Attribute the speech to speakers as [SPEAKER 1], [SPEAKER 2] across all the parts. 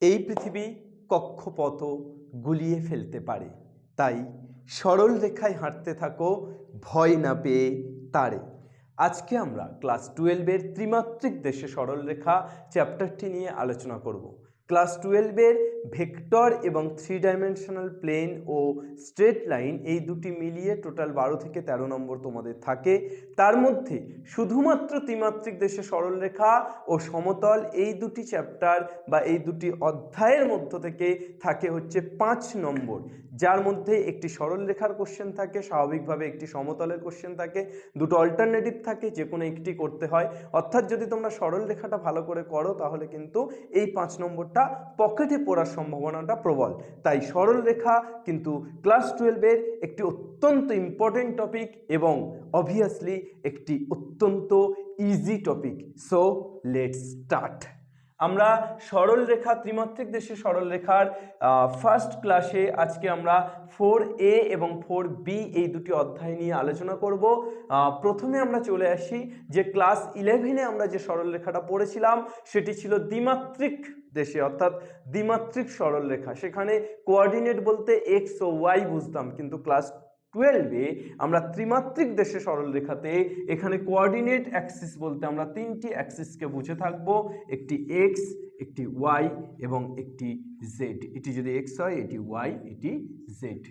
[SPEAKER 1] এই পৃথিবী কক্ষপথ গুলিয়ে ফেলতে পারে, তাই সরল রেখায় হাঁটতে থাকো, ভয় না পেয়ে তারে। আজকে আমরা ক্লাস 12-এর ত্রিমাত্রিক দেশে সরলরেখা চ্যাপ্টারটি নিয়ে আলোচনা করব। ক্লাস 12-এর ভেক্টর এবং 3 ডাইমেনশনাল প্লেন ও স্ট্রেট লাইন এই দুটি মিলিয়ে টোটাল 12 থেকে 13 নম্বর তোমাদের থাকে। তার মধ্যে শুধুমাত্র ত্রিমাত্রিক দেশে সরলরেখা ও সমতল এই দুটি চ্যাপ্টার বা এই দুটি অধ্যায়ের মধ্য থেকে থাকে হচ্ছে 5 নম্বর, যার মধ্যে একটি সরলরেখার কোশ্চেন থাকে, স্বাভাবিকভাবে একটি সমতলের কোশ্চেন থাকে, দুটো অল্টারনেটিভ থাকে, যে কোনো একটি করতে হয়। অর্থাৎ যদি তোমরা সরলরেখাটা ভালো করে করো তাহলে কিন্তু এই 5 নম্বরটা পকেটে পড়ার সম্ভাবনাটা প্রবল। তাই সরলরেখা কিন্তু ক্লাস 12-এর একটি অত্যন্ত ইম্পর্টেন্ট টপিক এবং অবভিয়াসলি একটি অত্যন্ত easy topic. So let's start. আমরা সরলরেখা, ত্রিমাত্রিক দেশে সরলরেখার ফার্স্ট ক্লাসে আজকে আমরা 4A এবং 4B এই দুটি অধ্যায় নিয়ে আলোচনা করব। প্রথমে আমরা চলে আসি যে ক্লাস 11-এ আমরা যে সরলরেখাটা পড়েছিলাম সেটি ছিল দ্বিমাত্রিক দেশে, অর্থাৎ দ্বিমাত্রিক সরলরেখা। সেখানে কোঅর্ডিনেট বলতে এক্স ও ওয়াই বুঝতাম, কিন্তু ক্লাস 12-এ আমরা ত্রিমাত্রিক দেশে সরলরেখাতে এখানে কোঅর্ডিনেট অ্যাক্সিস বলতে আমরা তিনটি অ্যাক্সিসকে বুঝে থাকবো, একটি এক্স, একটি ওয়াই এবং একটি জেড। এটি যদি এক্স হয়, এটি ওয়াই, এটি জেড,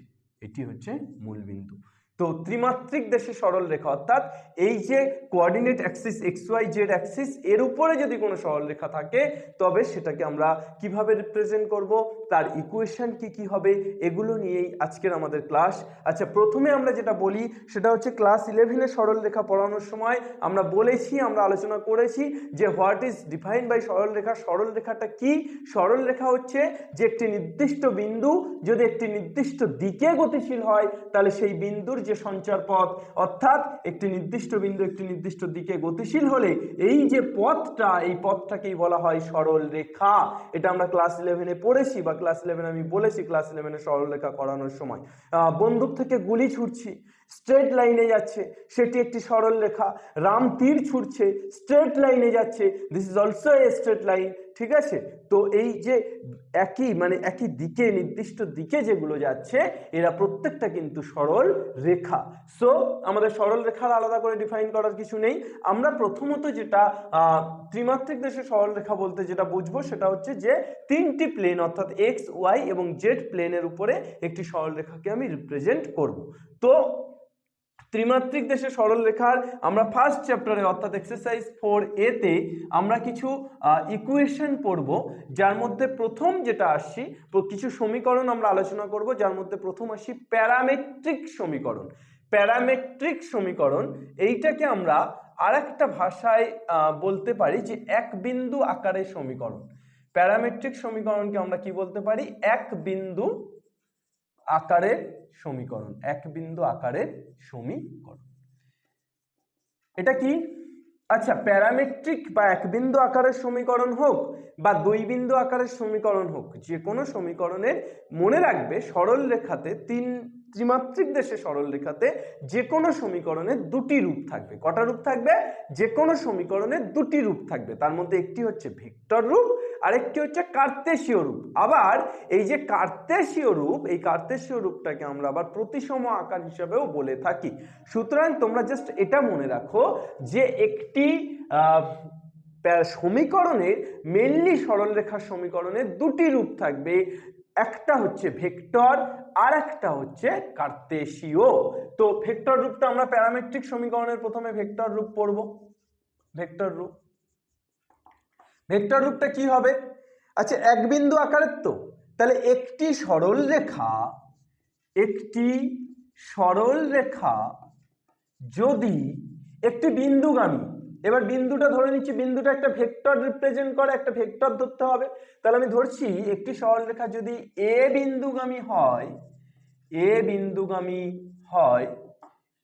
[SPEAKER 1] এটি হচ্ছে মূলবিন্দু। তো ত্রিমাত্রিক দেশে সরলরেখা অর্থাৎ এই যে coordinate axis x y z axis, এর উপরে যদি কোনো সরলরেখা থাকে তবে সেটাকে আমরা কিভাবে রিপ্রেজেন্ট করব, তার ইকুয়েশন কি হবে, এগুলো নিয়েই আজকের আমাদের ক্লাস। আচ্ছা, প্রথমে আমরা যেটা বলি সেটা হচ্ছে ক্লাস 11-এ সরলরেখা পড়ানোর সময় আমরা বলেছি, আমরা আলোচনা করেছি যে হোয়াট ইজ ডিফাইন্ড বাই সরলরেখা। সরলরেখাটা কি? সরলরেখা হচ্ছে যে একটি নির্দিষ্ট বিন্দু যদি একটি নির্দিষ্ট দিকে গতিশীল হয় তাহলে সেই বিন্দুর যে সঞ্চার পথ, অর্থাৎ একটি নির্দিষ্ট বিন্দু একটি নির্দিষ্ট দিকে গতিশীল হলে এই যে পথটা, এই পথটাকেই বলা হয় সরলরেখা। এটা আমরা ক্লাস 11-এ পড়েছি বা ক্লাস 11 আমি বলেছি ক্লাস 11-এ সরলরেখা করানোর সময়। বন্দুক থেকে গুলি ছুটছি, স্ট্রেট লাইনে যাচ্ছে, সেটি একটি সরলরেখা। রাম তীর ছুটছে, স্ট্রেট লাইনে যাচ্ছে, this is also a straight line. ঠিক আছে? তো এই যে একই দিকে, নির্দিষ্ট দিকে যেগুলো যাচ্ছে এরা প্রত্যেকটা কিন্তু সরল রেখা। সো আমাদের সরল রেখার আলাদা করে ডিফাইন করার কিছু নেই। আমরা প্রথমত যেটা ত্রিমাত্রিক দেশে সরল রেখা বলতে যেটা বুঝবো সেটা হচ্ছে যে তিনটি প্লেন অর্থাৎ এক্স, ওয়াই এবং জেড প্লেনের উপরে একটি সরল রেখাকে আমি রিপ্রেজেন্ট করব। তো ত্রিমাত্রিক দেশে সরলরেখার আমরা ফার্স্ট চ্যাপ্টারে অর্থাৎ এক্সারসাইজ 4A তে আমরা কিছু ইকুয়েশন পড়ব, যার মধ্যে প্রথম যেটা আসছি, কিছু সমীকরণ আমরা আলোচনা করব, যার মধ্যে প্রথম আসি প্যারামেট্রিক সমীকরণ। প্যারামেট্রিক সমীকরণ এইটাকে আমরা আরেকটা ভাষায় বলতে পারি যে এক বিন্দু আকারের সমীকরণ। প্যারামেট্রিক সমীকরণকে আমরা কি বলতে পারি? এক বিন্দু আকারের সমীকরণ। এক বিন্দু আকারের সমীকরণ এটা কি? আচ্ছা, প্যারামেট্রিক বা এক বিন্দু আকারের সমীকরণ হোক বা দুই বিন্দু আকারের সমীকরণ হোক, যে কোনো সমীকরণের মনে রাখবে সরল রেখাতে ত্রিমাত্রিক দেশে সরল রেখাতে যে কোনো সমীকরণের দুটি রূপ থাকবে। কটা রূপ থাকবে? যে কোনো সমীকরণের দুটি রূপ থাকবে। তার মধ্যে একটি হচ্ছে ভেক্টর রূপ আর একটি হচ্ছে কার্তেশীয় রূপ। আবার এই যে কার্তেশীয় রূপ, এই কার্তেশীয় রূপটাকে আমরা আবার প্রতিসম আকার হিসেবেও বলে থাকি। সুতরাং তোমরা জাস্ট এটা মনে রাখো যে একটি সমীকরণের, মেনলি সরলরেখার সমীকরণের দুটি রূপ থাকবে, একটা হচ্ছে ভেক্টর আর একটা হচ্ছে কার্তেশীয়। তো ভেক্টর রূপটা আমরা প্যারামেট্রিক সমীকরণের প্রথমে ভেক্টর রূপ পড়ব। ভেক্টর রূপ, ভেক্টর রূপটা কি হবে? আচ্ছা, এক বিন্দু আকারের, তো তাহলে একটি সরল রেখা যদি একটি বিন্দুগামী, এবার বিন্দুটা ধরে নিচ্ছি, বিন্দুটা একটা ভেক্টর রিপ্রেজেন্ট করে, একটা ভেক্টর ধরতে হবে। তাহলে আমি ধরছি একটি সরলরেখা যদি এ বিন্দুগামী হয়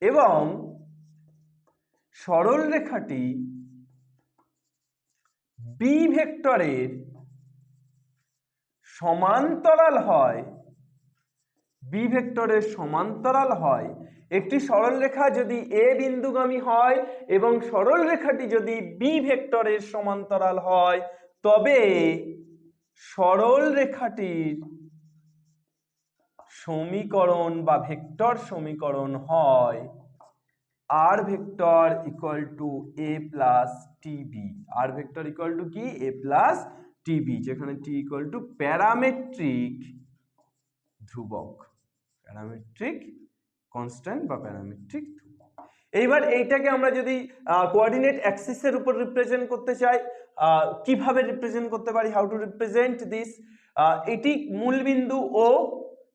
[SPEAKER 1] এবং সরলরেখাটি বি ভেক্টরের সমান্তরাল হয়, একটি সরলরেখা যদি এ বিন্দুগামী হয় এবং সরলরেখাটি যদি বি ভেক্টরের সমান্তরাল হয়, তবে সরল রেখাটির সমীকরণ বা ভেক্টর সমীকরণ হয় R vector equal to A plus T B. R vector equal to কি? এ প্লাস টিবি, যেখানে টি ইকুয়াল টু প্যারামেট্রিক ধ্রুবক, প্যারামেট্রিক কনস্ট্যান্ট বা প্যারামেট্রিক ধ্রুবক। এইবার এইটাকে আমরা যদি কোঅর্ডিনেট অ্যাক্সিসের উপর রিপ্রেজেন্ট করতে চাই, কিভাবে রিপ্রেজেন্ট করতে পারি? How to represent this? এটি মূলবিন্দু ও,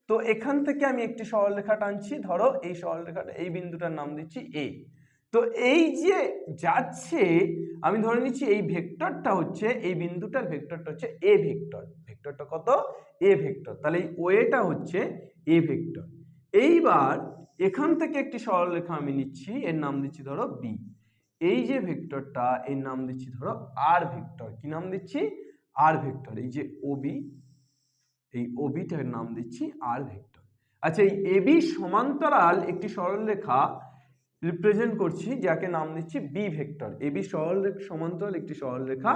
[SPEAKER 1] তো এখান থেকে আমি একটি সরলরেখা টানছি, ধরো এই সরলরেখাটা, এই বিন্দুটার নাম দিচ্ছি এ। তো এই যে যাচ্ছে, আমি ধরে নিচ্ছি এই ভেক্টরটা হচ্ছে, এই বিন্দুটার ভেক্টরটা হচ্ছে এ ভেক্টর। ভেক্টরটা কত? A vector. তাহলে এই ওয়েটা হচ্ছে এ ভেক্টর। এইবার এখান থেকে একটি সরলরেখা আমি নিচ্ছি, এর নাম দিচ্ছি ধরো বি। এই যে ভেক্টরটা, এর নাম দিচ্ছি ধরো আর ভেক্টর। কি নাম দিচ্ছি? আর ভেক্টর। এই যে ওবি, এই ওবিটার নাম দিচ্ছি আর ভেক্টর। আচ্ছা, এই এবি সমান্তরাল একটি সরলরেখা রিপ্রেজেন্ট করছি, যাকে নাম দিচ্ছি বি ভেক্টর। এবি সমান্তরাল একটি সরলরেখা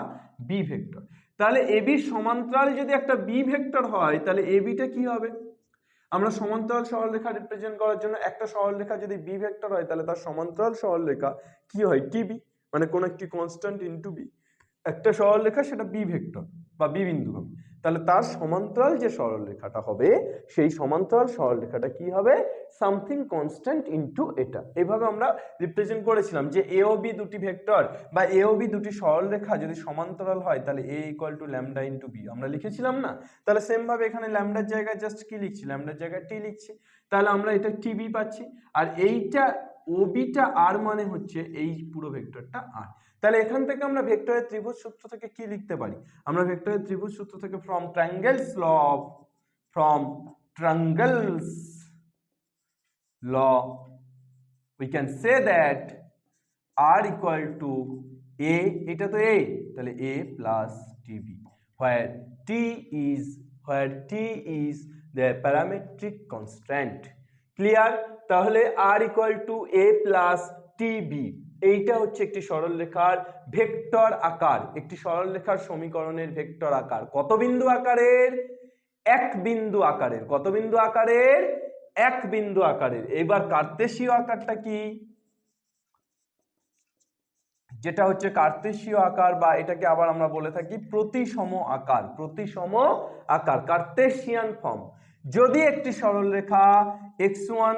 [SPEAKER 1] বি ভেক্টর। তাহলে এবি সমান্তরাল যদি একটা বি ভেক্টর হয়, তাহলে এবিটা কি হবে? আমরা সমান্তরাল সরলরেখা রিপ্রেজেন্ট করার জন্য, একটা সরলরেখা যদি বি ভেক্টর হয়, তাহলে তার সমান্তরাল সরলরেখা কি হয়? টিবি, মানে কোন একটি কনস্ট্যান্ট ইনটু বি। একটা সরলরেখা সেটা বি ভেক্টর বা বি বিন্দুগামী, তাহলে তার সমান্তরাল যে সরলরেখাটা হবে, সেই সমান্তরাল সরলরেখাটা কি হবে? সামথিং কনস্ট্যান্ট ইনটু এটা। এভাবে আমরা রিপ্রেজেন্ট করেছিলাম যে এ ও বি দুটি ভেক্টর বা এ ও বি দুটি সরলরেখা যদি সমান্তরাল হয়, তাহলে A equal to lambda into B আমরা লিখেছিলাম না? তাহলে সেম ভাবে এখানে ল্যামডার জায়গায় জাস্ট কি লিখছি? ল্যামডার জায়গায় টি লিখছি। তাহলে আমরা এটা টিবি পাচ্ছি, আর এইটা ওবিটা আর মানে হচ্ছে এই পুরো ভেক্টরটা আর। তাহলে এখান থেকে আমরা ভেক্টরের ত্রিভুজ সূত্র থেকে কি লিখতে পারি? আমরা ভেক্টরের ত্রিভুজ সূত্র থেকে from triangles law we can say that r equal to a, এটা তো a, তাহলে a plus tb, where t is the parametric constant. Clear? তাহলে r equal to a plus tb, এইটা হচ্ছে একটি সরলরেখার ভেক্টর আকার, একটি সরলরেখার সমীকরণের ভেক্টর আকার। কত বিন্দু আকারের? এক বিন্দু আকারের। কত বিন্দু আকারের? এক বিন্দু আকারের। এবার কার্তেশীয় আকারটা কি? যেটা হচ্ছে কার্তেশীয় আকার, বা এটাকে আবার আমরা বলে থাকি প্রতিসম আকার। প্রতিসম আকার, কার্তেশিয়ান ফর্ম। যদি একটি সরলরেখা x1,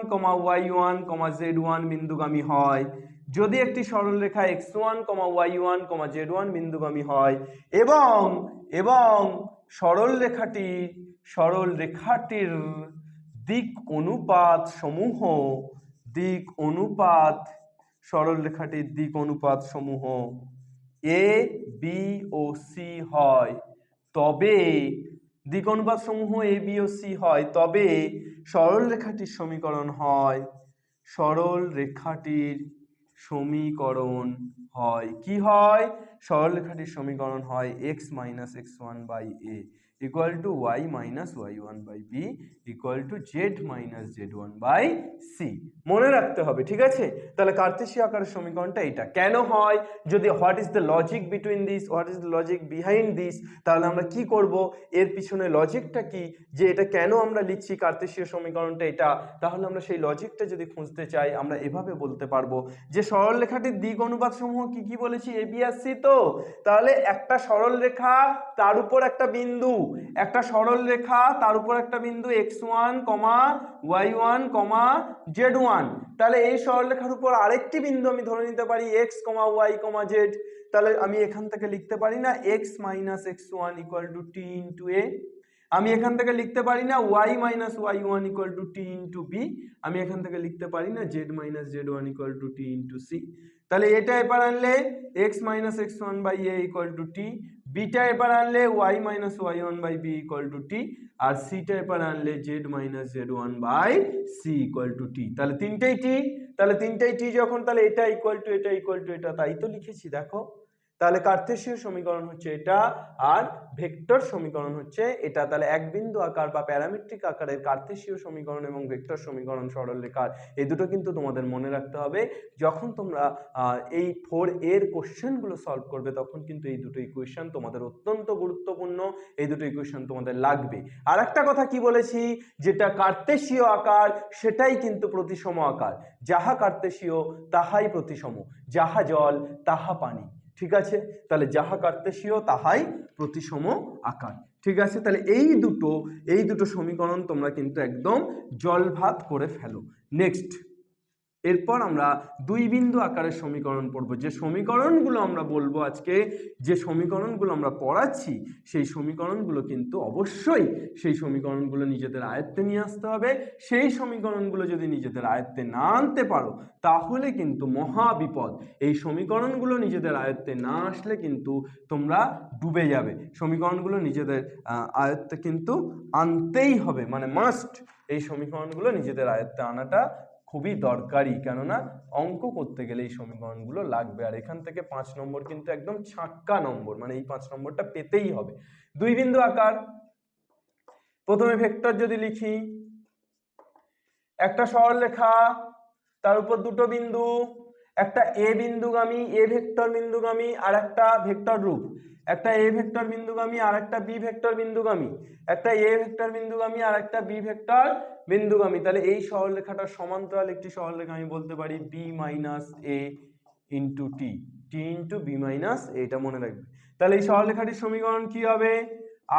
[SPEAKER 1] y1, z1 বিন্দুগামী হয়, যদি একটি সরলরেখা x1, y1, z1 বিন্দুগামী হয়, এবং সরলরেখাটির দিক অনুপাত সমূহ, সরলরেখাটির দিক অনুপাত সমূহ এ, বি ও সি হয়, তবে দিক অনুপাত সমূহ এ, বি ও সি হয়, তবে সরলরেখাটির সমীকরণ হয়, কি হয়? সরলরেখাটির সমীকরণ হয় x minus x1 by a equal to y minus y1 by b equal to z minus z1 by c। মনে রাখতে হবে, ঠিক আছে? তাহলে কার্তেশীয় আকারের সমীকরণটা এটা কেন হয়? যদি what is the logic between this, what is the logic behind this, তাহলে আমরা কি করব? এর পিছনে লজিকটা কি, যে এটা কেন আমরা লিখছি কার্তেশীয় সমীকরণটা এটা, তাহলে আমরা সেই লজিকটা যদি খুঁজতে চাই, আমরা এভাবে বলতে পারবো যে সরলরেখাটির দিক অনুপাত সমূহ কি কি বলেছি? এ, বি আর সি। তো তাহলে একটা সরলরেখা, তার উপর একটা বিন্দু, একটা সরলরেখা তার উপর একটা বিন্দু x1, y1, z1, তাহলে এই সরলরেখার উপর আরেকটি বিন্দু আমি ধরে নিতে পারি x, y, z। তাহলে আমি এখান থেকে লিখতে পারি না x minus x1 equal to t into a, আমি এখান থেকে লিখতে পারি না y minus y1 equal to t into b, আমি এখান থেকে লিখতে পারি না z minus z1 equal to t into c। তাহলে এটা এবার আনলে x minus x1 by a equal to t, beta এবার আনলে y minus y1 by b equal to t, আর সিটা এবার আনলে z minus z1 by c equal to t। তাহলে তিনটেই t, যখন তাহলে এটা ইকুয়াল টু এটা, তাই তো লিখেছি। দেখো, তাহলে কার্তেশীয় সমীকরণ হচ্ছে এটা, আর ভেক্টর সমীকরণ হচ্ছে এটা। তাহলে এক বিন্দু আকার বা প্যারামেট্রিক আকারের কার্তেশীয় সমীকরণ এবং ভেক্টর সমীকরণ সরলরেখার, এই দুটো কিন্তু তোমাদের মনে রাখতে হবে। যখন তোমরা এই 4 এর কোশ্চেনগুলো সলভ করবে তখন কিন্তু এই দুটো ইকুয়েশন তোমাদের অত্যন্ত গুরুত্বপূর্ণ, এই দুটো ইকুয়েশন তোমাদের লাগবে। আর একটা কথা কি বলেছি, যেটা কার্তেশীয় আকার সেটাই কিন্তু প্রতিসম আকার, যাহা কার্তেশীয় তাহাই প্রতিসম, যাহা জল তাহা পানি। ঠিক আছে, তাহলে যাহা কার্তেশীয় তাহাই প্রতিসম আকার। ঠিক আছে, তাহলে এই দুটো সমীকরণ তোমরা কিন্তু একদম জলভাত করে ফেলো। নেক্সট, এরপর আমরা দুই বিন্দু আকারের সমীকরণ পড়বো। যে সমীকরণগুলো আমরা বলবো আজকে, যে সমীকরণগুলো আমরা পড়াচ্ছি, সেই সমীকরণগুলো কিন্তু অবশ্যই সেই সমীকরণগুলো নিজেদের আয়ত্তে নিয়ে আসতে হবে। সেই সমীকরণগুলো যদি নিজেদের আয়ত্তে না আনতে পারো তাহলে কিন্তু মহা বিপদ। এই সমীকরণগুলো নিজেদের আয়ত্তে না আসলে কিন্তু তোমরা ডুবে যাবে। সমীকরণগুলো নিজেদের আয়ত্তে কিন্তু আনতেই হবে, মানে মাস্ট। এই সমীকরণগুলো নিজেদের আয়ত্তে আনাটা খুবই দরকারি, কেননা অঙ্ক করতে গেলে এই সমীকরণগুলো লাগবে। আর এখান থেকে 5 নম্বর কিন্তু একদম ছাক্কা নম্বর, মানে এই 5 নম্বরটা পেতেই হবে। দুই বিন্দু আকার, প্রথমে ভেক্টর যদি লিখি, একটা সরলরেখা, তার উপর দুটো বিন্দু, একটা এ বিন্দুগামী, এ ভেক্টর বিন্দুগামী, আর একটা ভেক্টর রূপ, একটা এ ভেক্টর বিন্দুগামী আর একটা বি ভেক্টর বিন্দুগামী, একটা এ ভেক্টর বিন্দুগামী আর একটা বি ভেক্টর বিন্দুগামী। তাহলে এই সরলরেখাটা সমান্তরাল একটি সরলরেখা আমি বলতে পারি B minus A into T, T into B minus A, এটা মনে রাখবে। তাহলে এই সরলরেখাটির সমীকরণ কি হবে,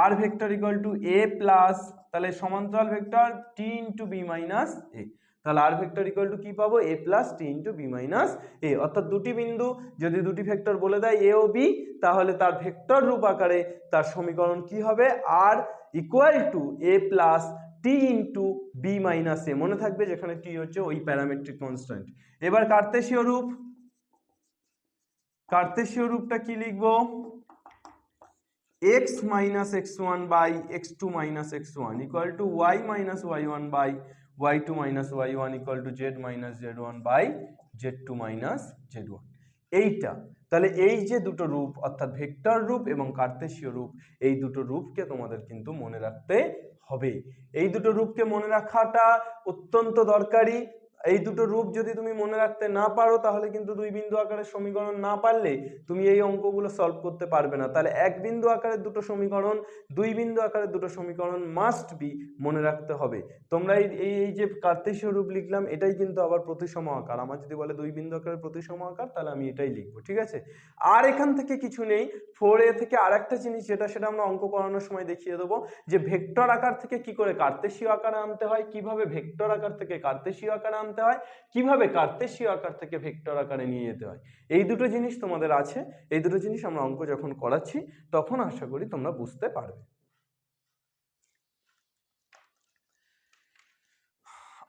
[SPEAKER 1] R vector equal to A plus, তাহলে সমান্তরাল vector T into B minus A. তাহলে আর ভেক্টর ইকুয়াল টু কি পাবো, A plus T into B minus A. অর্থাৎ দুটি বিন্দু যদি দুটি ভেক্টর বলে দেয় এ ও বি, তাহলে তার ভেক্টর রূপ আকারে তার সমীকরণ কি হবে, R equal to A plus T into B minus A. মনে থাকবে যেখানে টি হচ্ছে ওই প্যারামেট্রিক কনস্ট্যান্ট। এবার কার্তেশীয় রূপ, কার্তেশীয় রূপটা কি লিখবো, x minus x1 by x2 minus x1 equal to y minus y1 by y2 minus y1 equal to z minus z1 by z2 minus z1। এইটা, তাহলে এই যে দুটো রূপ অর্থাৎ ভেক্টর রূপ এবং কার্তেশীয় রূপ, এই দুটো রূপকে তোমাদের কিন্তু মনে রাখতে হবে। এই দুটো রূপকে মনে রাখাটা অত্যন্ত দরকারি। এই দুটো রূপ যদি তুমি মনে রাখতে না পারো তাহলে কিন্তু দুই বিন্দু আকারের সমীকরণ না পারলে তুমি এই অঙ্কগুলো সলভ করতে পারবে না। তাহলে এক বিন্দু আকারের দুটো সমীকরণ, দুই বিন্দু আকারের দুটো সমীকরণ মাস্ট বি মনে রাখতে হবে। তোমরা এই যে কার্তেশীয় রূপ লিখলাম এটাই কিন্তু আবার প্রতিসম আকার। আমার যদি বলে দুই বিন্দু আকারের প্রতিসম আকার, তাহলে আমি এটাই লিখবো। ঠিক আছে, আর এখান থেকে কিছু নেই। 4a থেকে আরেকটা জিনিস সেটা আমরা অঙ্ক করানোর সময় দেখিয়ে দেবো, যে ভেক্টর আকার থেকে কি করে কার্তেশীয় আকারে আনতে হয়, কিভাবে ভেক্টর আকার থেকে কার্তেশীয় আকারে আনতে হয়, কিভাবে কার্তেশীয় আকার থেকে ভেক্টর আকারে নিয়ে যেতে হয়। এই দুটো জিনিস তোমাদের আছে, এই দুটো জিনিস আমরা অঙ্ক যখন করাচ্ছি তখন আশা করি তোমরা বুঝতে পারবে।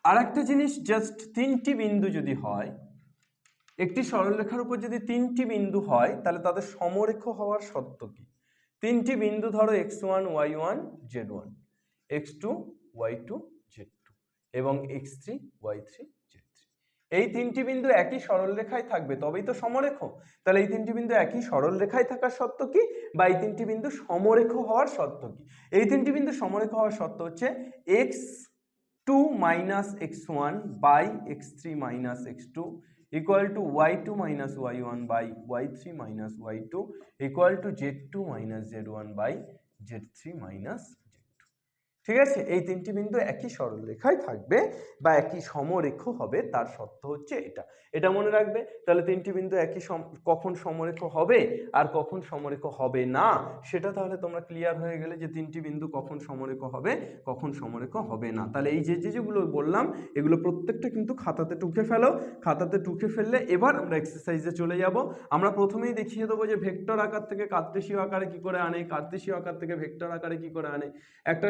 [SPEAKER 1] আর একটা জিনিস, জাস্ট 3টি বিন্দু যদি হয়, একটি সরলরেখার উপর যদি 3টি বিন্দু হয় তাহলে তাদের সমরেখ হওয়ার শর্ত কি। 3টি বিন্দু ধরো x1 y1 z1, x2 y2 z2 এবং x3 y3 z3। এই 3টি বিন্দু একই সরলরেখায় থাকবে তবেই তো সমরেখ। তাহলে এই 3টি বিন্দু একই সরলরেখায় থাকার শর্ত কি, বা এই 3টি বিন্দু সমরেখ হওয়ার শর্ত কি। এই 3টি বিন্দু সমরেখ হওয়ার শর্ত হচ্ছে x2 minus x1 by x3 minus x2 equal to y2 minus y1 by y3 minus y2 equal to z2 minus z1 by z3 minus z2। ঠিক আছে, এই 3টি বিন্দু একই সরলরেখায় থাকবে বা একই সমরেখ হবে, তার শর্ত হচ্ছে এটা। এটা মনে রাখবে। তাহলে 3টি বিন্দু একই কখন সমরেখ হবে আর কখন সমরেখ হবে না সেটা তাহলে তোমরা ক্লিয়ার হয়ে গেলে, যে 3টি বিন্দু কখন সমরেখ হবে কখন সমরেখ হবে না। তাহলে এই যেগুলো বললাম এগুলো প্রত্যেকটা কিন্তু খাতাতে টুকে ফেলো। খাতাতে টুকে ফেললে এবার আমরা এক্সারসাইজে চলে যাব। আমরা প্রথমেই দেখিয়ে দেবো যে ভেক্টর আকার থেকে কার্তেশীয় আকারে কি করে আনে, কার্তেশীয় আকার থেকে ভেক্টর আকারে কি করে আনে, একটা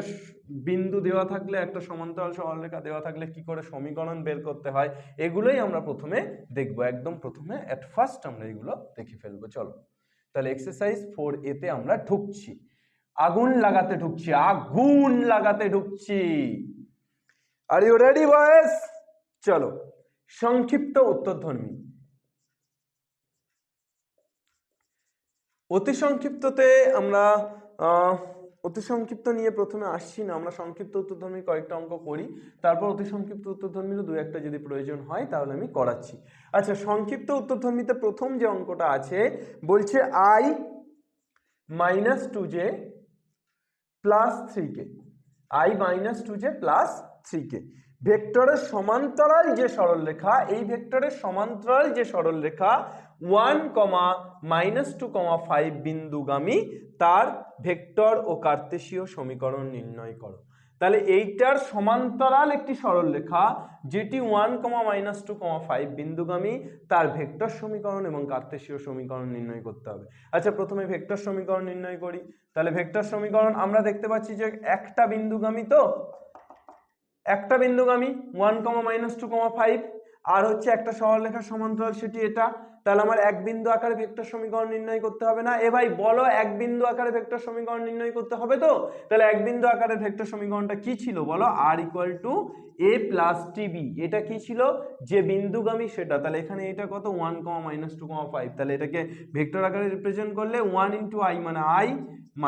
[SPEAKER 1] বিন্দু দেওয়া থাকলে, একটা সমান্তরাল সরলরেখা দেওয়া থাকলে কি করে সমীকরণ বের করতে হয়, এগুলোই আমরা প্রথমে দেখব। একদম প্রথমে এট ফার্স্ট আমরা এগুলো দেখে ফেলবো। চলো তাহলে এক্সারসাইজ 4a তে আমরা ঢুকছি, আগুন লাগাতে ঢুকছি, আগুন লাগাতে ঢুকছি। আর ইউ রেডি বয়েস? চলো, সংক্ষিপ্ত উত্তরধর্মী। অতি সংক্ষিপ্ততে আমরা অতি সংক্ষিপ্ত নিয়ে প্রথমে আসছি না, আমরা সংক্ষিপ্ত উত্তরধর্মী কয়েকটা অঙ্ক করি, তারপর অতি সংক্ষিপ্ত উত্তরধর্মীরও দু একটা যদি প্রয়োজন হয় তাহলে আমি করাচ্ছি। আচ্ছা, সংক্ষিপ্ত উত্তরধর্মীতে প্রথম যে অঙ্কটা আছে বলছে i minus 2j plus 3k, i minus 2j plus 3k। ভেক্টরের সমান্তরাল যে সরলরেখা, এই ভেক্টরের সমান্তরাল যে সরলরেখা 1, -2, 5 বিন্দুগামী, তার ভেক্টর ও কার্তেশীয় সমীকরণ নির্ণয় করো। তাহলে এইটার সমান্তরাল একটি সরলরেখা যেটি 1, -2, 5 বিন্দুগামী, তার ভেক্টর সমীকরণ এবং কার্তেশীয় সমীকরণ নির্ণয় করতে হবে। আচ্ছা, প্রথমে ভেক্টর সমীকরণ নির্ণয় করি। তাহলে ভেক্টর সমীকরণ আমরা দেখতে পাচ্ছি যে একটা বিন্দুগামী, তো একটা বিন্দুগামী 1, -2, 5, আর হচ্ছে একটা সরলরেখার সমান্তরাল সেটি এটা। তাহলে আমার এক বিন্দু আকারে ভেক্টর সমীকরণ নির্ণয় করতে হবে না? এ ভাই বলো, এক বিন্দু আকারে ভেক্টর সমীকরণ নির্ণয় করতে হবে তো। তাহলে এক বিন্দু আকারে ভেক্টর সমীকরণটা কি ছিল বলো? r = a + tb। এটা কি ছিল? যে বিন্দুগামী সেটা। তাহলে এখানে এটা কত? 1, -2, 5। তাহলে এটাকে ভেক্টর আকারে রিপ্রেজেন্ট করলে 1 × i মানে i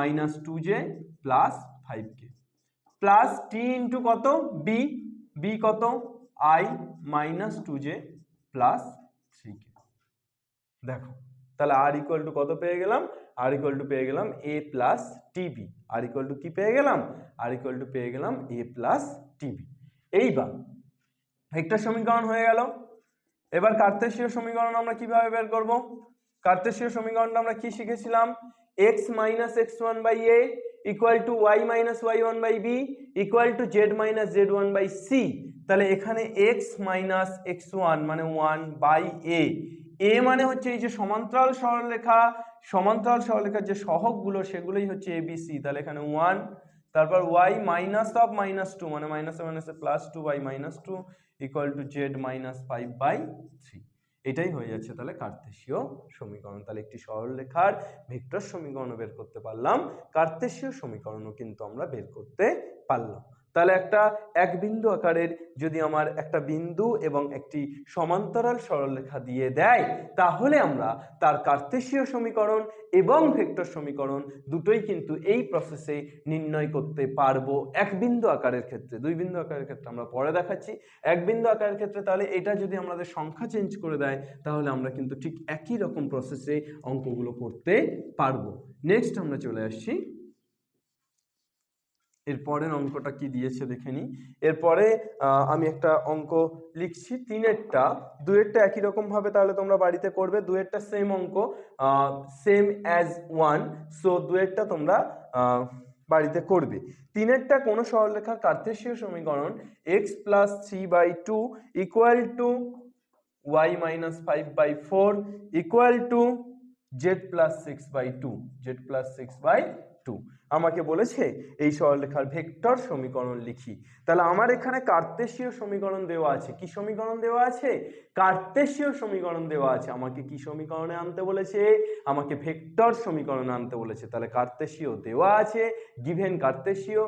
[SPEAKER 1] - 2j plus 5k plus t into কত? b, b কত? i - 2j plus 3k। দেখো, তাহলে r = কত পেয়ে গেলাম? r = পেয়ে গেলাম a প্লাস tb। r = কি পেয়ে গেলাম? r = পেয়ে গেলাম a প্লাস tb। এইবার ভেক্টর সমীকরণ হয়ে গেল। এবার কার্তেশীয় সমীকরণ আমরা কিভাবে বের করব? কার্তেশীয় সমীকরণটা আমরা কি শিখেছিলাম? x - x1/a = y - y1/b = z - z1/c। তাহলে এখানে x - x1 মানে 1/a, a মানে হচ্ছে এই যে সমান্তরাল সরলরেখা, সমান্তরাল সরলরেখার যে সহগগুলো সেগুলোই হচ্ছে abc। তাহলে এখানে 1, তারপর y - -2 মানে +2y -2 = z - 5/3। এটাই হয়ে যাচ্ছে তাহলে কার্তেশীয় সমীকরণ। তাহলে একটি সরলরেখার ভেক্টর সমীকরণও বের করতে পারলাম, কার্তেশীয় সমীকরণও কিন্তু আমরা বের করতে পারলাম। তাহলে একটা এক বিন্দু আকারের যদি আমার একটা বিন্দু এবং একটি সমান্তরাল সরলরেখা দিয়ে দেয়, তাহলে আমরা তার কার্তেশীয় সমীকরণ এবং ভেক্টর সমীকরণ দুটোই কিন্তু এই প্রসেসে নির্ণয় করতে পারবো এক বিন্দু আকারের ক্ষেত্রে। দুই বিন্দু আকারের ক্ষেত্রে আমরা পরে দেখাচ্ছি। এক বিন্দু আকারের ক্ষেত্রে তাহলে এটা যদি আমাদের সংখ্যা চেঞ্জ করে দেয়, তাহলে আমরা কিন্তু ঠিক একই রকম প্রসেসে অঙ্কগুলো করতে পারবো। নেক্সট আমরা চলে আসছি, এরপরের অঙ্কটা কি দিয়েছে দেখে নিই। এরপরে আমি একটা অঙ্ক লিখছি, 3-এরটা 2-এরটা একই রকম ভাবে তাহলে তোমরা বাড়িতে করবে। 2-এরটা সেম অঙ্ক, সেম অ্যাজ 1, সো 2-এরটা তোমরা বাড়িতে করবে। 3-এরটা কোন সরলরেখার কার্তেশীয় সমীকরণ x + 3/2 = y - 5/4 = z + 6/2, z + 6/2। আমাকে বলেছে এই সরলরেখার ভেক্টর সমীকরণ লিখি। তাহলে আমার এখানে কার্তেশীয় সমীকরণ দেওয়া আছে। কি সমীকরণ দেওয়া আছে? কার্তেশীয় সমীকরণ দেওয়া আছে। আমাকে কি সমীকরণে আনতে বলেছে? আমাকে ভেক্টর সমীকরণে আনতে বলেছে। তাহলে কার্তেশীয় দেওয়া আছে, গিভেন কার্তেশীয়,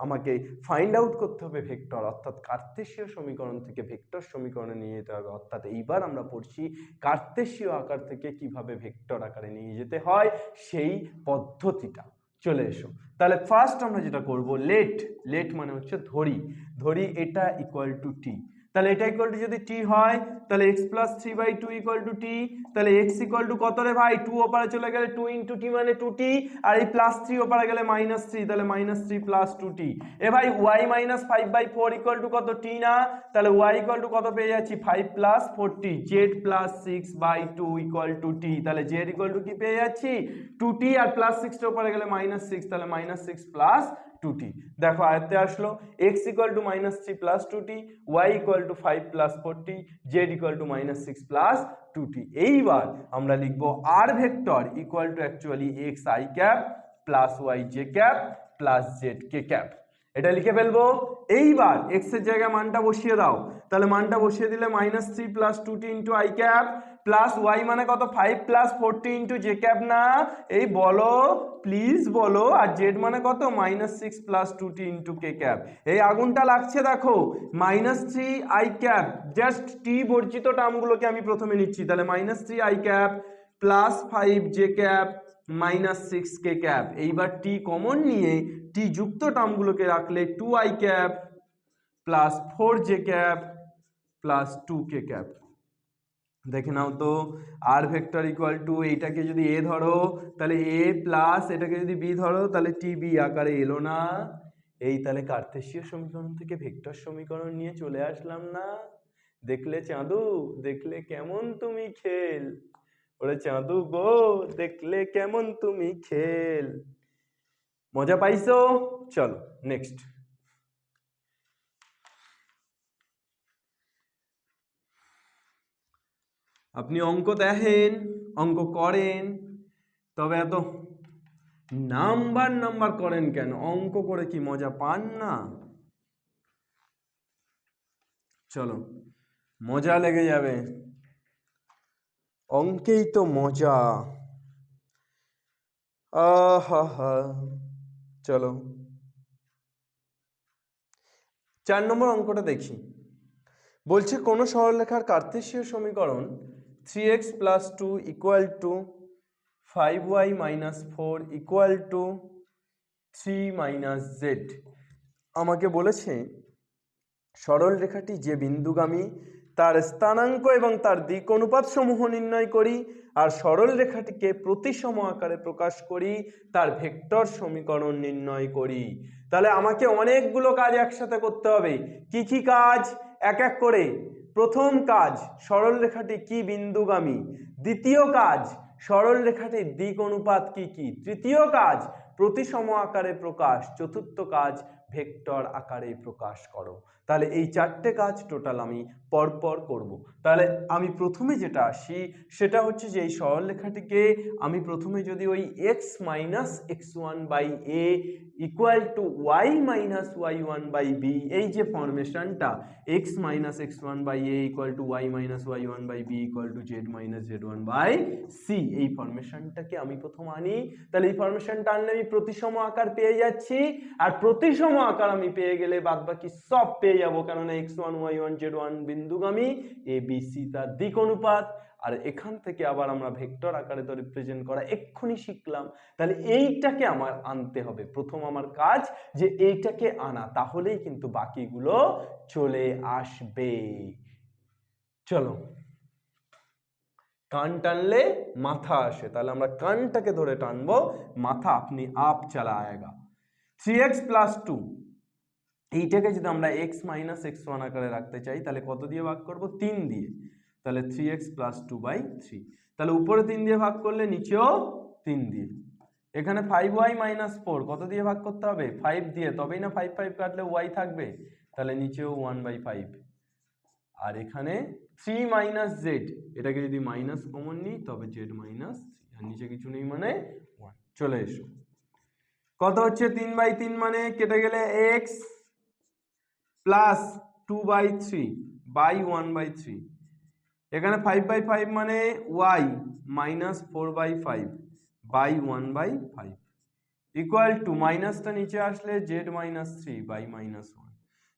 [SPEAKER 1] আমাকে ফাইন্ড আউট করতে হবে ভেক্টর, অর্থাৎ কার্তেশীয় সমীকরণ থেকে ভেক্টর সমীকরণে নিয়ে যেতে হবে। অর্থাৎ এইবার আমরা পড়ছি কার্তেশীয় আকার থেকে কিভাবে ভেক্টর আকারে নিয়ে যেতে হয় সেই পদ্ধতিটা। চলে এসো, তাহলে ফার্স্ট আমরা যেটা করব, লেট মানে হচ্ছে ধরি, এটা = t। তাহলে এটা ইকুয়াল টু যদি t হয়, তাহলে x + 3/2 = t। তাহলে x = কত রে ভাই? 2 ওপারে চলে গেলে 2 × t মানে 2t, আর এই +3 ওপারে গেলে -3, তাহলে -3 + 2t। এ ভাই y - 5/4 = কত? t না? তাহলে y = কত পেয়ে যাচ্ছি? 5 + 4t, z + 6/2 = t। তাহলে z = কি পেয়ে যাচ্ছি? 2t, আর +6 ওপারে গেলে -6, তাহলে -6 + 2t। দেখো আয়ত্তে আসলো। x = -3 + 2t, y = 5 + 4t, z = -6 + 2t। এইবার আমরা লিখবো r vector actually xi cap plus yj cap plus zk cap. এটা লিখে ফেলবো। এইবার x এর জায়গায় মানটা বসিয়ে দাও। তাহলে মানটা বসিয়ে দিলে -3 + 2t × i cap plus y মানে কত? 5 + 4t × j ক্যাপ না? এই বলো, প্লিজ বলো। আর z মানে কত? -6 + 2t × k ক্যাপ। এই আগুনটা লাগছে দেখো। -3i ক্যাপ, জাস্ট t বর্জিত টার্মগুলোকে আমি প্রথমে নিচ্ছি। তাহলে -3i cap plus 5j cap minus 6k cap. এইবার টি কমন নিয়ে টি যুক্ত টার্মগুলোকে রাখলে 2i cap plus 4j cap plus 2k cap. দেখে নাও তো আর ভেক্টর ইকুয়াল টু এইটাকে যদি এ ধরো তাহলে এ প্লাস এটাকে যদি বি ধরো তাহলে টি বি আকারে এলো না। এই তাহলে কার্তেশীয় সমীকরণ থেকে ভেক্টর সমীকরণ নিয়ে চলে আসলাম না। দেখলে চাঁদু, দেখলে কেমন তুমি খেল, ওরে চাঁদু গো দেখলে কেমন তুমি খেল। মজা পাইছো? চলো নেক্সট। আপনি অঙ্ক দেখেন, অঙ্ক করেন, তবে এত নাম্বার করেন কেন? অঙ্ক করে কি মজা পান না? চলো মজা লেগে যাবে, অঙ্কেই তো মজা। আহা, চলো 4 নম্বর অঙ্কটা দেখি। বলছে কোনো সরলরেখার কার্তেশীয় সমীকরণ 3x + 2 = 5y - 4 = 3 - z। আমাকে বলেছে সরল রেখাটি যে বিন্দুগামী তার স্থানাঙ্ক এবং তার দিক অনুপাত সমূহ নির্ণয় করি, আর সরল রেখাটিকে প্রতিসম আকারে প্রকাশ করি, তার ভেক্টর সমীকরণ নির্ণয় করি। তাহলে আমাকে অনেকগুলো কাজ একসাথে করতে হবে। কি কি কাজ? এক এক করে। প্রথম কাজ, সরল রেখাটি কি বিন্দুগামী। দ্বিতীয় কাজ, সরল রেখাটির দিক অনুপাত কি কি। তৃতীয় কাজ, প্রতিসম আকারে প্রকাশ। চতুর্থ কাজ, ভেক্টর আকারে প্রকাশ করো। তাহলে এই 4টে কাজ টোটাল আমি পরপর করব। তাহলে আমি প্রথমে যেটা আসি সেটা হচ্ছে যে এই সরলরেখাটিকে আমি প্রথমে যদি ওই x - x1/a = y - y1/b, এই যে ফরমেশনটা x - x1/a = y - y1/b = z - z1/c, এই ফরমেশনটাকে আমি প্রথম আনি। তাহলে এই ফরমেশনটা আনলে আমি প্রতিসম আকার পেয়ে যাচ্ছি, আর প্রতিসম আকার আমি পেয়ে গেলে বাদবাকি সব পেয়ে যাবো, কেননা x1 y1 z1 বিন্দুগামী, a b c তার দিক অনুপাত। আর এখান থেকে আবার আমরা ভেক্টর আকারে তো রিপ্রেজেন্ট করা এক্ষুনি শিখলাম। তাহলে এইটাকে আমার আনতে হবে, প্রথম আমার কাজ যে এইটাকে আনা, তাহলেই কিন্তু বাকিগুলো চলে আসবে। চলো, কান টানলে মাথা আসে, তাহলে আমরা কানটাকে ধরে টানবো, মাথা আপনি আপ চালা আয়েগা। 3x + 2, এইটাকে যদি আমরা x - x1 আকারে রাখতে চাই তাহলে কত দিয়ে ভাগ করব? 3 দিয়ে। তাহলে 3x + 2/3। তাহলে উপরে 3 দিয়ে ভাগ করলে নিচেও 3 দিয়ে। এখানে 5y - 4 কত দিয়ে ভাগ করতে হবে? 5 দিয়ে, তবেই না 5 5 কাটলে y থাকবে, তাহলে নিচেও 1/5। আর এখানে 3 - z, এটাকে যদি মাইনাস কমন নিই তবে z - 3, আর নিচে কিছু নেই মানে 1। চলে এসো, কত হচ্ছে? 3/3 মানে কেটে গেলে x প্লাস 2/3 বাই 1/3। এখানে 5/5 মানে y minus 4/5 by 1/5 equal to, মাইনাসটা নিচে আসলে z - 3 বাই -1।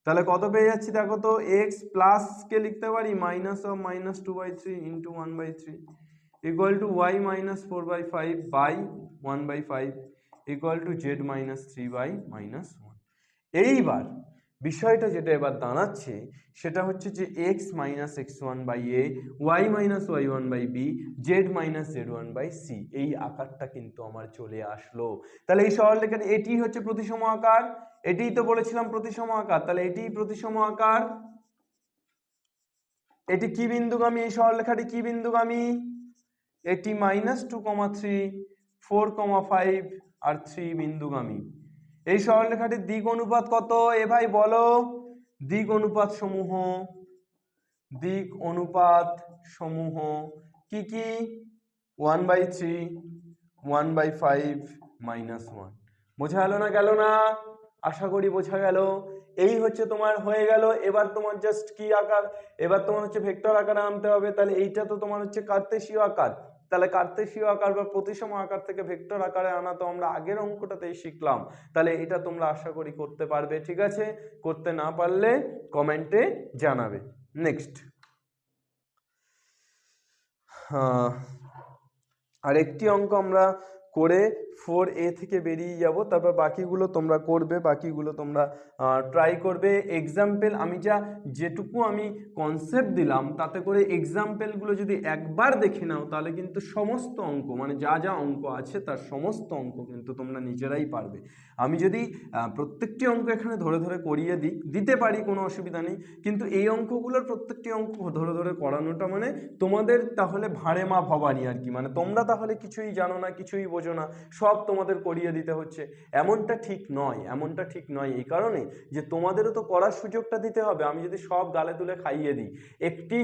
[SPEAKER 1] তাহলে কত পেয়ে যাচ্ছি দেখো তো? x প্লাস কে লিখতে পারি -2/3 into 1/3 equal to y - 4/5 by 1/5 equal to z - 3 by -1। এইবার বিষয়টা যেটা এবার দাঁড়াচ্ছে সেটা হচ্ছে যে x - x1/a, y - y1/b, z - z1/c, এই আকারটা কিন্তু আমার চলে আসলো। তাহলে এই সরলরেখার এটি হচ্ছে প্রতিসম আকার, এটিই তো বলেছিলাম প্রতিসম আকার, তাহলে এটিই প্রতিসম আকার। এটি কি বিন্দুগামী? এই সরলরেখাটি কি বিন্দুগামী? এটি -2, 3, 4, 5 আর 3 বিন্দুগামী। এই সরলরেখাটির দিক অনুপাত কত? এ ভাই বলো, দিক অনুপাত সমূহ, দিক অনুপাত সমূহ কি কি? 1/3, 1/5, -1। বোঝা গেল না? গেল না? আশা করি বোঝা গেল। এই হচ্ছে তোমার হয়ে গেল। এবার তোমার জাস্ট কি আকার? এবার তোমার হচ্ছে ভেক্টর আকারে আনতে হবে। তাহলে এইটা তো তোমার হচ্ছে কার্তেশীয় আকার, তাহলে কার্তেশীয় আকার বা প্রতিসম আকার থেকে ভেক্টর আকারে আনা তো আমরা আগের অঙ্কটাতেই শিখলাম। তাহলে এটা তোমরা আশা করি করতে পারবে। ঠিক আছে, করতে না পারলে কমেন্টে জানাবে। নেক্সট, আরেকটি অঙ্ক আমরা করে 4a থেকে বেরিয়ে যাব, তারপর বাকিগুলো তোমরা করবে, বাকিগুলো তোমরা ট্রাই করবে। এক্সাম্পল আমি যেটুকু আমি কনসেপ্ট দিলাম তাতে করে এক্সাম্পলগুলো যদি একবার দেখে নাও তাহলে কিন্তু সমস্ত অঙ্ক মানে যা যা অঙ্ক আছে তার সমস্ত অঙ্ক কিন্তু তোমরা নিজেরাই পারবে। আমি যদি প্রত্যেকটি অঙ্ক এখানে ধরে ধরে করিয়ে দিতে পারি কোনো অসুবিধা নেই, কিন্তু এই অঙ্কগুলোর প্রত্যেকটি অঙ্ক ধরে ধরে করানোটা মানে তোমাদের তাহলে ভাঁড়ে মা ভবানী আর কি, মানে তোমরা তাহলে কিছুই জানো না, কিছুই বোঝো না, সব তোমাদের করিয়ে দিতে হচ্ছে। এমনটা ঠিক নয়, এমনটা ঠিক নয় এই কারণে যে তোমাদেরও তো করার সুযোগটা দিতে হবে। আমি যদি সব গালে তুলে খাইয়ে দিই, একটি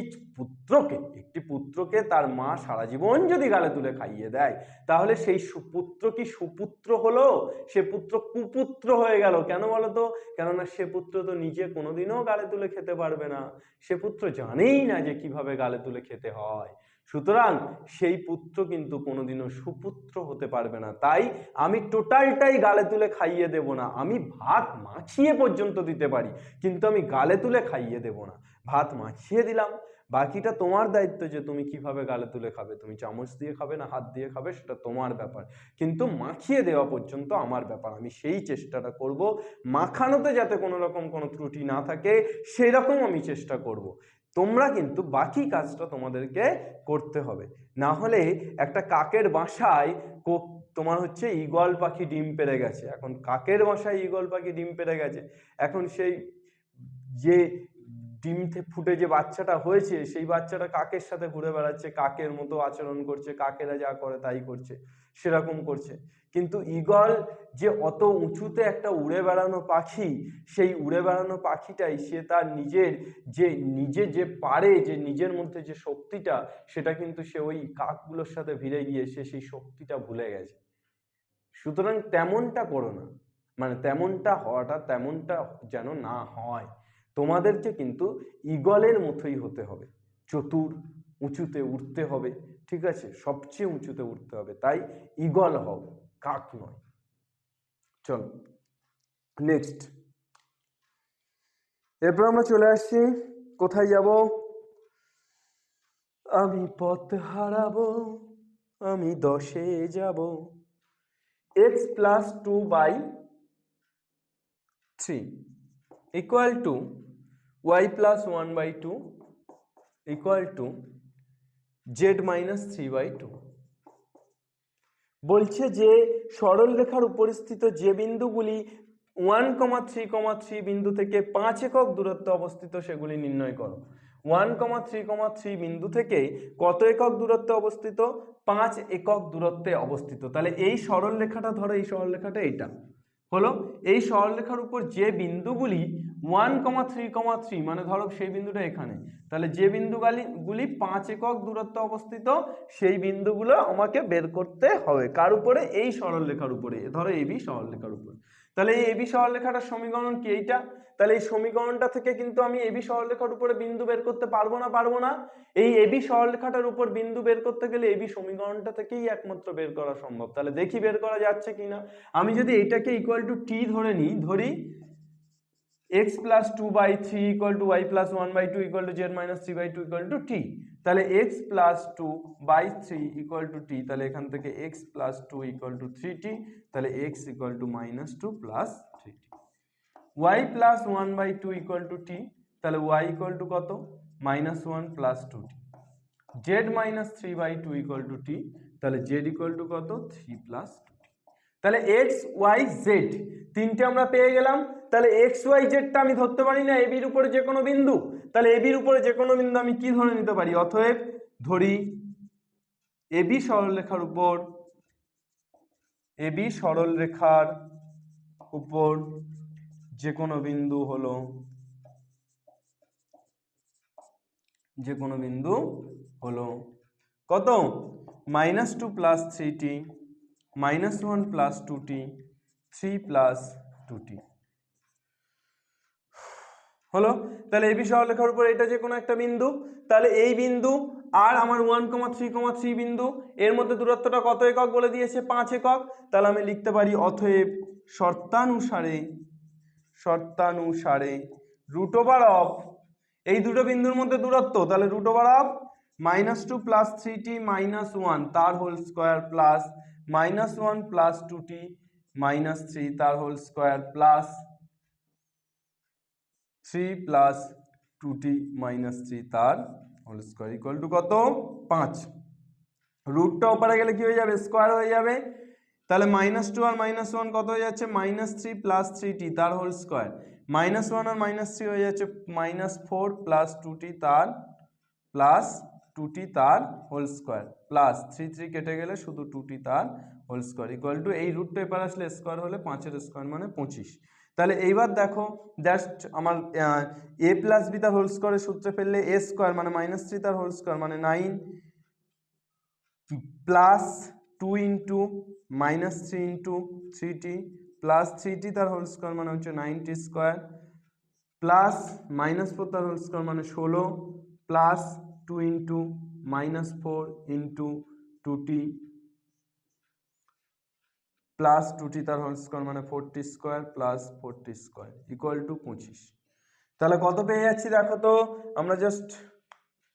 [SPEAKER 1] পুত্রকে তার মা সারা জীবন যদি গালে তুলে খাইয়ে দেয়, তাহলে সেই সুপুত্র কি সুপুত্র হলো? সে পুত্র কুপুত্র হয়ে গেল। কেন বলো তো? কেননা সে পুত্র তো নিজে কোনোদিনও গালে তুলে খেতে পারবে না, সে পুত্র জানেই না যে কিভাবে গালে তুলে খেতে হয়। সুতরাং সেই পুত্র কিন্তু কোনোদিনও সুপুত্র হতে পারবে না। তাই আমি টোটালটাই গালে তুলে খাইয়ে দেব না। আমি ভাত মাখিয়ে পর্যন্ত দিতে পারি, কিন্তু আমি গালে তুলে খাইয়ে দেব না। ভাত মাখিয়ে দিলাম, বাকিটা তোমার দায়িত্ব যে তুমি কিভাবে গালে তুলে খাবে। তুমি চামচ দিয়ে খাবে না হাত দিয়ে খাবে সেটা তোমার ব্যাপার, কিন্তু মাখিয়ে দেওয়া পর্যন্ত আমার ব্যাপার। আমি সেই চেষ্টাটা করব, মাখানোতে যাতে কোনো রকম কোনো ত্রুটি না থাকে সেরকম আমি চেষ্টা করব। তোমরা কিন্তু বাকি কাজটা তোমাদেরকে করতে হবে, না হলে একটা কাকের বাসায় তোমার হচ্ছে ঈগল পাখি ডিম পেড়ে গেছে। এখন কাকের বাসায় ঈগল পাখি ডিম পেড়ে গেছে, এখন সেই যে ডিম ফুটে যে বাচ্চাটা হয়েছে সেই বাচ্চাটা কাকের সাথে ঘুরে বেড়াচ্ছে, কাকের মতো আচরণ করছে, কাকেরা যা করে তাই করছে, সেরকম করছে। কিন্তু ঈগল যে অত উঁচুতে একটা উড়ে বেড়ানো পাখি, সেই উড়ে বেড়ানো পাখিটাই সে তার নিজে যে পারে, যে নিজের মধ্যে যে শক্তিটা, সেটা কিন্তু সে ওই কাকগুলোর সাথে ভিড়ে গিয়ে সে সেই শক্তিটা ভুলে গেছে। সুতরাং তেমনটা করো না, মানে তেমনটা যেন না হয়। তোমাদেরকে কিন্তু ঈগলের মতোই হতে হবে, চতুর, উঁচুতে উঠতে হবে, ঠিক আছে, সবচেয়ে উঁচুতে উঠতে হবে। তাই ঈগল হও, কাক নয়। চলো নেক্সট, এরপর আমরা চলে আসছি কোথায় যাব? আমি পথ হারাবো, আমি 10-এ যাব। x plus 2/3 equal to y plus 1/2 equal to z minus 3/2। বলছে যে সরল রেখার উপরিস্থিত যে বিন্দুগুলি 1,3,3 বিন্দু থেকে 5 একক দূরত্বে অবস্থিত সেগুলি নির্ণয় করো। 1,3,3 বিন্দু থেকে কত একক দূরত্বে অবস্থিত? 5 একক দূরত্বে অবস্থিত। তাহলে এই সরল রেখাটা ধরো, এই সরল রেখাটা এইটা হলো, এই সরলরেখার উপর যে বিন্দুগুলি 1,3,3 মানে ধরো সেই বিন্দুটা এখানে, তাহলে যে বিন্দুগুলি 5 একক দূরত্বে অবস্থিত সেই বিন্দুগুলো আমাকে বের করতে হবে। কার উপরে? এই সরলরেখার উপরে, ধরো এবি সরলরেখার উপরে। তাহলে এই এবি সরলরেখাটার সমীকরণ কি? এইটা। তাহলে এই সমীকরণটা থেকে কিন্তু আমি এবি সরলরেখার উপরে বিন্দু বের করতে পারবো না? এই এবি সরলরেখাটার উপর বিন্দু বের করতে গেলে এবি সমীকরণটা থেকেই একমাত্র বের করা সম্ভব। তাহলে দেখি বের করা যাচ্ছে কিনা। আমি যদি এটাকে ইকুয়াল টু টি ধরে নিই, ধরি x plus 2/3 equal to y plus 1/2 equal to z minus 3/2 equal to t। তাহলে x plus 2/3 equal to t, তাহলে এখান থেকে x plus 2 equal to 3t, তাহলে x equal to minus 2 plus 3t। y plus 1/2 equal to t, তাহলে y equal to কত? minus 1 plus 2t। z minus 3/2 equal to t, তাহলে z equal to কত? 3 plus 2t। তাহলে x y z তিনটে আমরা পেয়ে গেলাম। তাহলে x y z টা আমি ধরতে পারি না এবির উপরে যে কোনো বিন্দু? তাহলে এবির উপরে যে কোনো বিন্দু আমি কি ধরে নিতে পারি? অতএব ধরি এবি সরলরেখার উপর, এবি সরলরেখার উপর যে কোনো বিন্দু হলো, যে কোনো বিন্দু হলো কত? -2 plus 3t, -1 plus 2t, 3 plus 2t হলো। তাহলে এবি সরলরেখার উপর এটা যে কোনো একটা বিন্দু, তাহলে এই বিন্দু আর আমার 1,3,3 বিন্দু, এর মধ্যে দূরত্বটা কত একক বলে দিয়েছে? 5 একক। তাহলে আমি লিখতে পারি অতএব শর্তানুসারে রুট ওভার অফ এই দুটো বিন্দুর মধ্যে দূরত্ব, তাহলে root over of -2 plus 3t minus 1 তার whole square plus -1 plus 2t minus 3 তার whole square plus 3 plus 2t minus 3 তার হোল স্কোয়ার ইকুয়াল টু কত 5। রুটটা ওপারে গেলে কি হয়ে যাবে স্কোয়ার হয়ে যাবে, তাহলে -2 আর -1 কত হয়ে যাচ্ছে -3 প্লাস 3t তার হোল স্কোয়ার, -1 আর -3 হয়ে যাচ্ছে -4 প্লাস 2t তার প্লাস 2t তার হোল স্কোয়ার প্লাস 3 কেটে গেলে শুধু 2t তার হোল স্কোয়ার ইকুয়াল টু এই রুটটা এবার আসলে স্কোয়ার হলে 5-এর স্কোয়ার মানে 25। তাহলে এইবার দেখো জাস্ট আমার a প্লাস বি তার হোল স্কোয়ারের সূত্রে ফেললে a স্কোয়ার মানে -3 তার হোল স্কোয়ার মানে 9 plus 2 into -3 into 3t plus 3t তার হোল স্কোয়ার মানে হচ্ছে 9t স্কোয়ার প্লাস -4 তার হোল স্কোয়ার মানে 16 plus 2 into -4 into 2t plus 2t তার হোল স্কোয়ার মানে 4t square plus 4t square equal to 25। তাহলে কত পেয়ে যাচ্ছি দেখো তো, আমরা জাস্ট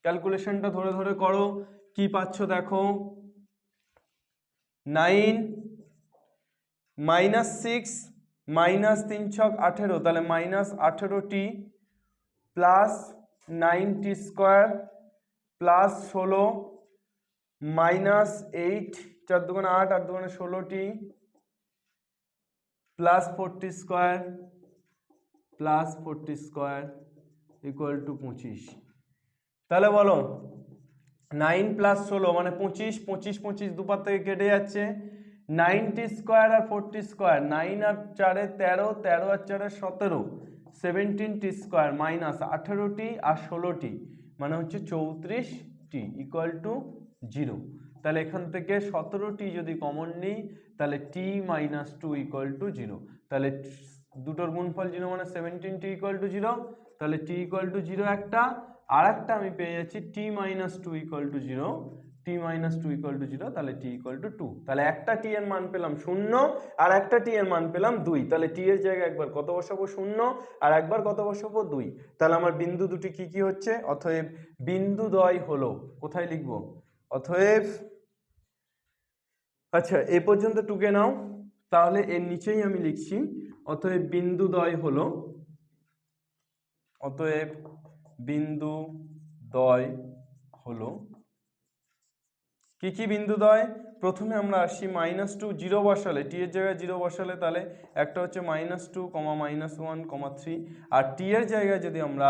[SPEAKER 1] ক্যালকুলেশনটা ধরে ধরে করো, কি পাচ্ছ দেখো 9 -6 -3 ছক 18 তাহলে -18t plus 9t square plus 16 -8 4 দুগুণে 8 8 দুগুণে 16t plus 4t square plus 4t square equal to 25। তাহলে বলো 9 প্লাস 16 মানে 25 25 25 দুপার থেকে কেটে যাচ্ছে, 9t স্কোয়ার আর 4t স্কোয়ার 9 আর 4 13 13 আর 4 17 17t স্কোয়ার মাইনাস 18t আর 16t মানে হচ্ছে 34t ইকুয়াল টু 0। তাহলে এখান থেকে 17t যদি কমন নিই তাহলে t মাইনাস 2 ইকুয়াল টু 0, তাহলে দুটোর গুণফল 0 মানে 17t ইকুয়াল টু 0, তাহলে t ইকুয়াল টু 0 একটা, আর একটা আমি পেয়ে যাচ্ছি t minus 2 equal to 0, t minus 2 equal to 0, তাহলে t ইকুয়াল টু 2। তাহলে একটা t এর মান পেলাম 0 আর একটা t এর মান পেলাম 2, তাহলে t এর জায়গায় একবার কত বসাবো 0 আর একবার কত বসাবো 2, তাহলে আমার বিন্দু দুটি কি কি হচ্ছে, অতএব বিন্দুদ্বয় হলো, কোথায় লিখবো অতএব, আচ্ছা এ পর্যন্ত টুকে নাও, তাহলে এর নিচেই আমি লিখছি অতএব বিন্দুদ্বয় হলো, অতএব বিন্দুদ্বয় হলো কি কি বিন্দুদ্বয়, প্রথমে আমরা আসি -2 0 বসালে, টি এর জায়গায় 0 বসালে তাহলে একটা হচ্ছে -2, -1, 3, আর টি এর জায়গায় যদি আমরা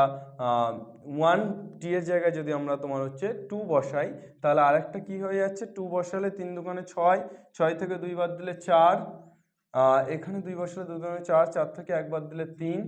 [SPEAKER 1] 1 টি এর জায়গায় যদি আমরা তোমার হচ্ছে 2 বসাই তাহলে আরেকটা কি হয়ে যাচ্ছে 2 বসালে 3 দুগুণে 6, 6 থেকে 2 বাদ দিলে 4, এখানে 2 বসালে 2 দুগুণে 4, 4 থেকে 1 বাদ দিলে 3,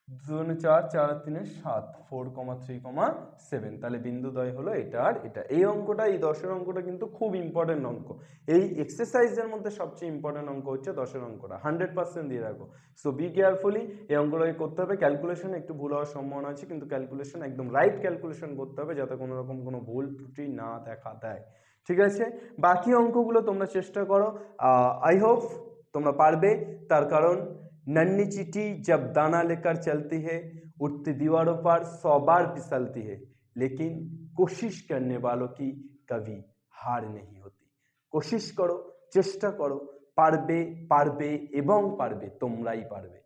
[SPEAKER 1] 2 দুগুণে 4, 4 আর 3 7, 4,3,7, তাহলে বিন্দুদ্বয় হলো এটা আর এটা। এই অঙ্কটা, এই 10-এর অঙ্কটা কিন্তু খুব ইম্পর্টেন্ট অঙ্ক, এই এক্সারসাইজের মধ্যে সবচেয়ে ইম্পর্টেন্ট অঙ্ক হচ্ছে 10-এর অঙ্কটা, 100% দিয়ে রাখো। সো বি কেয়ারফুলি, এই অঙ্কটাকে করতে হবে, ক্যালকুলেশন একটু ভুল হওয়ার সম্ভাবনা আছে কিন্তু ক্যালকুলেশন একদম রাইট ক্যালকুলেশন করতে হবে যাতে কোনো রকম কোনো ভুল ত্রুটি না দেখা দেয়, ঠিক আছে। বাকি অঙ্কগুলো তোমরা চেষ্টা করো, আই হোপ তোমরা পারবে, তার কারণ नन्ही चींटी जब दाना लेकर चलती है उठती दीवारों पर 100 बार फिसलती है, लेकिन कोशिश करने वालों की कभी हार नहीं होती। कोशिश करो, চেষ্টা করো, পারবে পারবে এবং পারবে, তোমরাই পারবে।